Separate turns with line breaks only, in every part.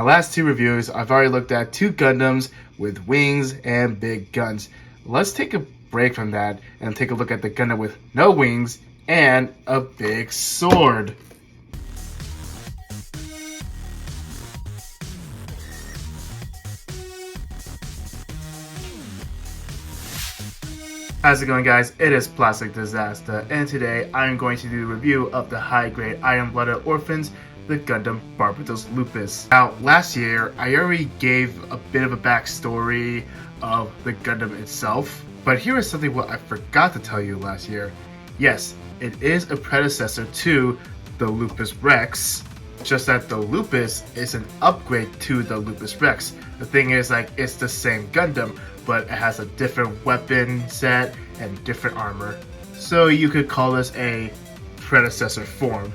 My last two reviews, I've already looked at two Gundams with wings and big guns. Let's take a break from that and take a look at the Gundam with no wings and a big sword. How's it going, guys? It is Plastic Disasta, and today I'm going to do a review of the high-grade iron-blooded orphans, the Gundam Barbatos Lupus. Now, last year I already gave a bit of a backstory of the Gundam itself, but here is something what I forgot to tell you last year. Yes, it is a predecessor to the Lupus Rex, just that the Lupus is an upgrade to the Lupus Rex. The thing is, like, it's the same Gundam, but it has a different weapon set and different armor. So you could call this a predecessor form.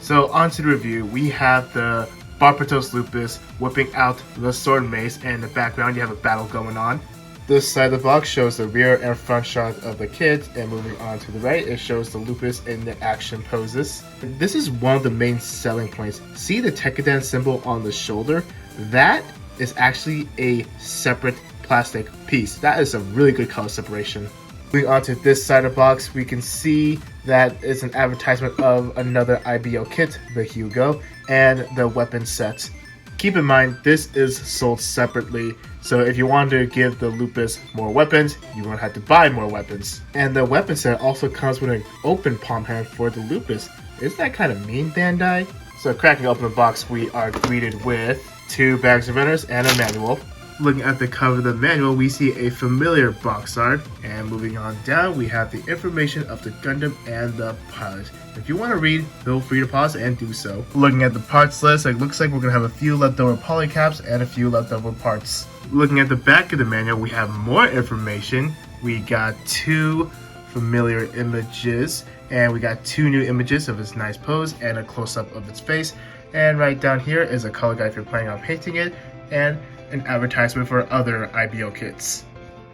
So on to the review, we have the Barbatos Lupus whipping out the sword mace, and in the background you have a battle going on. This side of the box shows the rear and front shot of the kit, and moving on to the right, it shows the Lupus in the action poses. This is one of the main selling points. See the Tekkadan symbol on the shoulder? That is actually a separate plastic piece. That is a really good color separation. Moving on to this side of the box, we can see that it's an advertisement of another IBO kit, the HGIBO, and the weapon set. Keep in mind, this is sold separately, so if you want to give the Lupus more weapons, you're going to have to buy more weapons. And the weapon set also comes with an open palm hand for the Lupus. Isn't that kind of mean, Bandai? So cracking open the box, we are greeted with two bags of runners and a manual. Looking at the cover of the manual, we see a familiar box art, and moving on down, we have the information of the Gundam and the pilot. If you want to read, feel free to pause and do so. Looking at the parts list, it looks like we're going to have a few leftover polycaps and a few leftover parts. Looking at the back of the manual, we have more information. We got two familiar images, and we got two new images of its nice pose and a close-up of its face. And right down here is a color guide if you're planning on painting it, and an advertisement for other IBO kits.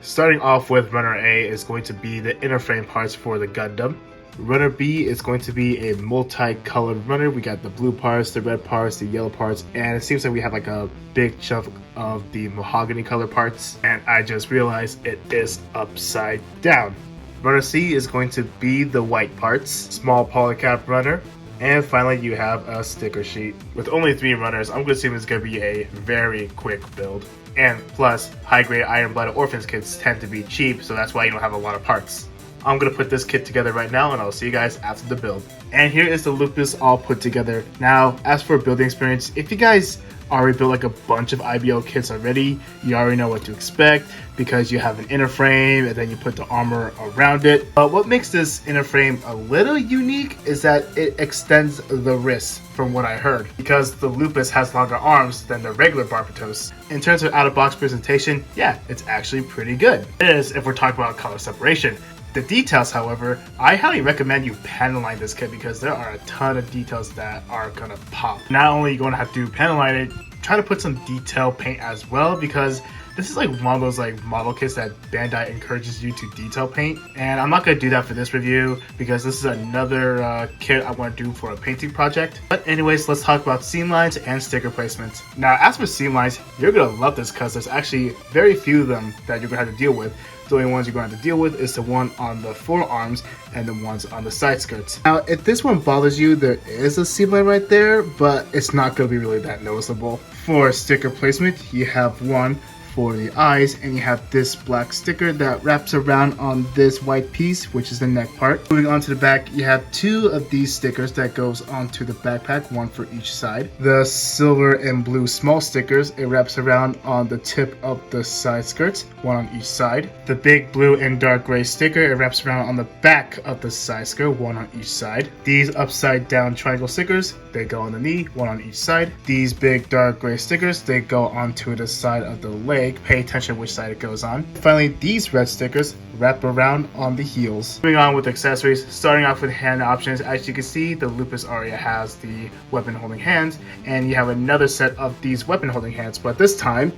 Starting off with Runner A is going to be the inner frame parts for the Gundam. Runner B is going to be a multi-colored runner. We got the blue parts, the red parts, the yellow parts, and it seems like we have like a big chunk of the mahogany color parts, and I just realized it is upside down. Runner C is going to be the white parts, small polycap runner. And finally, you have a sticker sheet. With only 3 runners, I'm going to assume it's going to be a very quick build. And plus, high-grade iron-blooded orphans kits tend to be cheap, so that's why you don't have a lot of parts. I'm going to put this kit together right now, and I'll see you guys after the build. And here is the Lupus all put together. Now, as for building experience, if you guys already built like a bunch of IBO kits already, you already know what to expect because you have an inner frame and then you put the armor around it. But what makes this inner frame a little unique is that it extends the wrist, from what I heard, because the Lupus has longer arms than the regular Barbatos. In terms of out-of-box presentation, yeah, it's actually pretty good. It is if we're talking about color separation. The details, however, I highly recommend you panel line this kit because there are a ton of details that are gonna pop. Not only are you gonna have to panel line it, try to put some detail paint as well, because this is like one of those like model kits that Bandai encourages you to detail paint, and I'm not gonna do that for this review because this is another kit I want to do for a painting project. But anyways, let's talk about seam lines and sticker placement. Now, as for seam lines, you're gonna love this because there's actually very few of them that you're gonna have to deal with. The only ones you're going to have to deal with is the one on the forearms and the ones on the side skirts. Now, if this one bothers you, there is a seam line right there, but it's not going to be really that noticeable. For sticker placement, you have one for the eyes, and you have this black sticker that wraps around on this white piece, which is the neck part. Moving on to the back, you have 2 of these stickers that goes onto the backpack, one for each side. The silver and blue small stickers, it wraps around on the tip of the side skirts, one on each side. The big blue and dark gray sticker, it wraps around on the back of the side skirt, one on each side. These upside down triangle stickers, they go on the knee, one on each side. These big dark gray stickers, they go onto the side of the leg. Pay attention which side it goes on. Finally, these red stickers wrap around on the heels. Moving on with accessories, starting off with hand options. As you can see, the Lupus Aria has the weapon holding hands, and you have another set of these weapon holding hands, but this time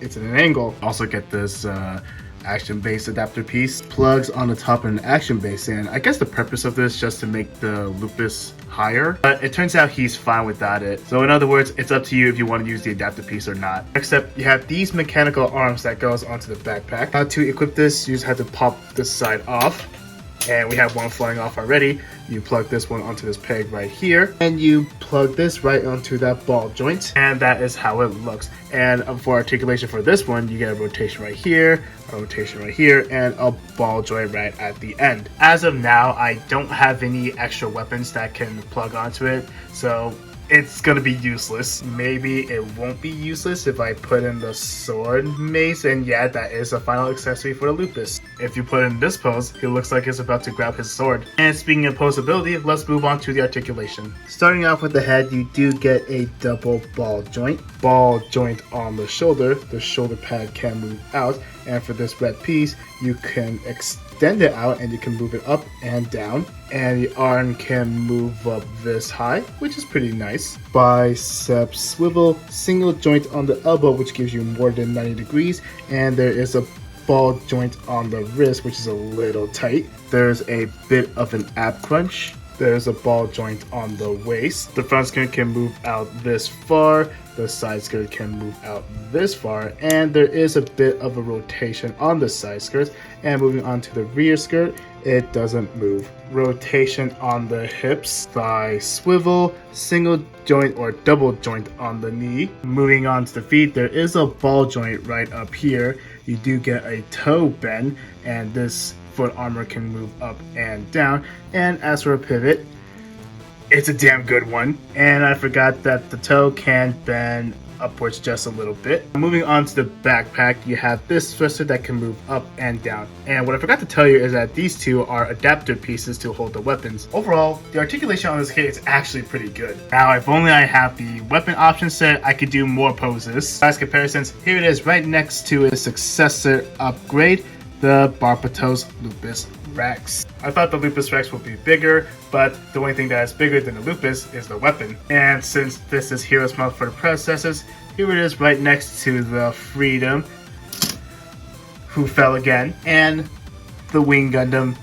it's at an angle. Also get this action base adapter piece, plugs on the top of an action base, and I guess the purpose of this is just to make the Lupus higher, but it turns out he's fine without it. So in other words, it's up to you if you want to use the adapter piece or not. Next up, you have these mechanical arms that goes onto the backpack. Now to equip this, you just have to pop this side off, and we have one flying off already. You plug this one onto this peg right here, and you plug this right onto that ball joint, and that is how it looks. And for articulation for this one, you get a rotation right here, a rotation right here, and a ball joint right at the end. As of now, I don't have any extra weapons that can plug onto it, so it's gonna be useless. Maybe it won't be useless if I put in the sword mace, and yeah, that is a final accessory for the Lupus. If you put in this pose, he looks like he's about to grab his sword. And speaking of posability, let's move on to the articulation. Starting off with the head, you do get a double ball joint. Ball joint on the shoulder pad can move out, and for this red piece, you can extend it out and you can move it up and down, and the arm can move up this high, which is pretty nice. Bicep swivel, single joint on the elbow, which gives you more than 90 degrees, and there is a ball joint on the wrist, which is a little tight. There's a bit of an ab crunch. There's a ball joint on the waist. The front skirt can move out this far. The side skirt can move out this far. And there is a bit of a rotation on the side skirt. And moving on to the rear skirt, it doesn't move. Rotation on the hips, thigh swivel, single joint or double joint on the knee. Moving on to the feet, there is a ball joint right up here. You do get a toe bend, and this foot armor can move up and down. And as for a pivot, it's a damn good one. And I forgot that the toe can bend upwards just a little bit. Moving on to the backpack, you have this twister that can move up and down. And what I forgot to tell you is that these two are adapter pieces to hold the weapons. Overall, the articulation on this kit is actually pretty good. Now, if only I have the weapon option set, I could do more poses. As comparisons, here it is right next to its successor upgrade, the Barbatos Lupus Rex. I thought the Lupus Rex would be bigger, but the only thing that is bigger than the Lupus is the weapon. And since this is Hero's Mouth for the predecessors, here it is right next to the Freedom, who fell again, and the Wing Gundam,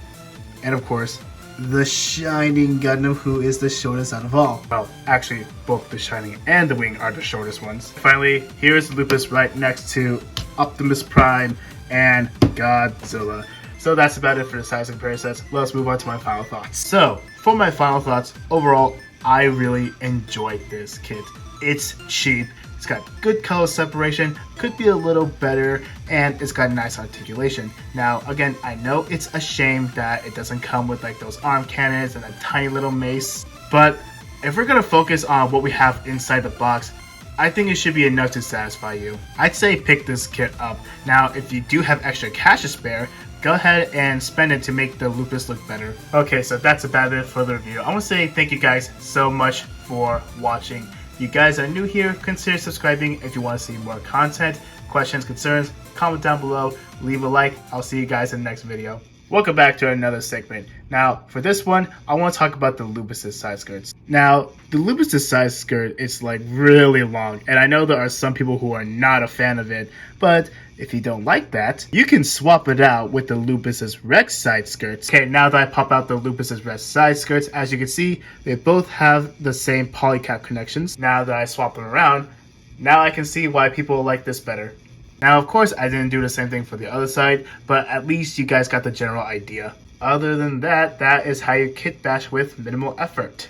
and of course, the Shining Gundam, who is the shortest out of all. Well, actually, both the Shining and the Wing are the shortest ones. Finally, here's Lupus right next to Optimus Prime and Godzilla. So that's about it for the size comparisons. Let's move on to my final thoughts. So, for my final thoughts, overall, I really enjoyed this kit. It's cheap, it's got good color separation, could be a little better, and it's got nice articulation. Now, again, I know it's a shame that it doesn't come with like those arm cannons and a tiny little mace, but if we're gonna focus on what we have inside the box, I think it should be enough to satisfy you. I'd say pick this kit up. Now, if you do have extra cash to spare, go ahead and spend it to make the Lupus look better. Okay, so that's about it for the review. I want to say thank you guys so much for watching. If you guys are new here, consider subscribing if you want to see more content. Questions, concerns, comment down below, leave a like. I'll see you guys in the next video. Welcome back to another segment. Now, for this one, I want to talk about the Lupus's side skirts. Now, the Lupus's side skirt is like really long, and I know there are some people who are not a fan of it, but if you don't like that, you can swap it out with the Lupus's Rex side skirts. Okay, now that I pop out the Lupus's Rex side skirts, as you can see, they both have the same polycap connections. Now that I swap them around, now I can see why people like this better. Now, of course, I didn't do the same thing for the other side, but at least you guys got the general idea. Other than that, that is how you kit bash with minimal effort.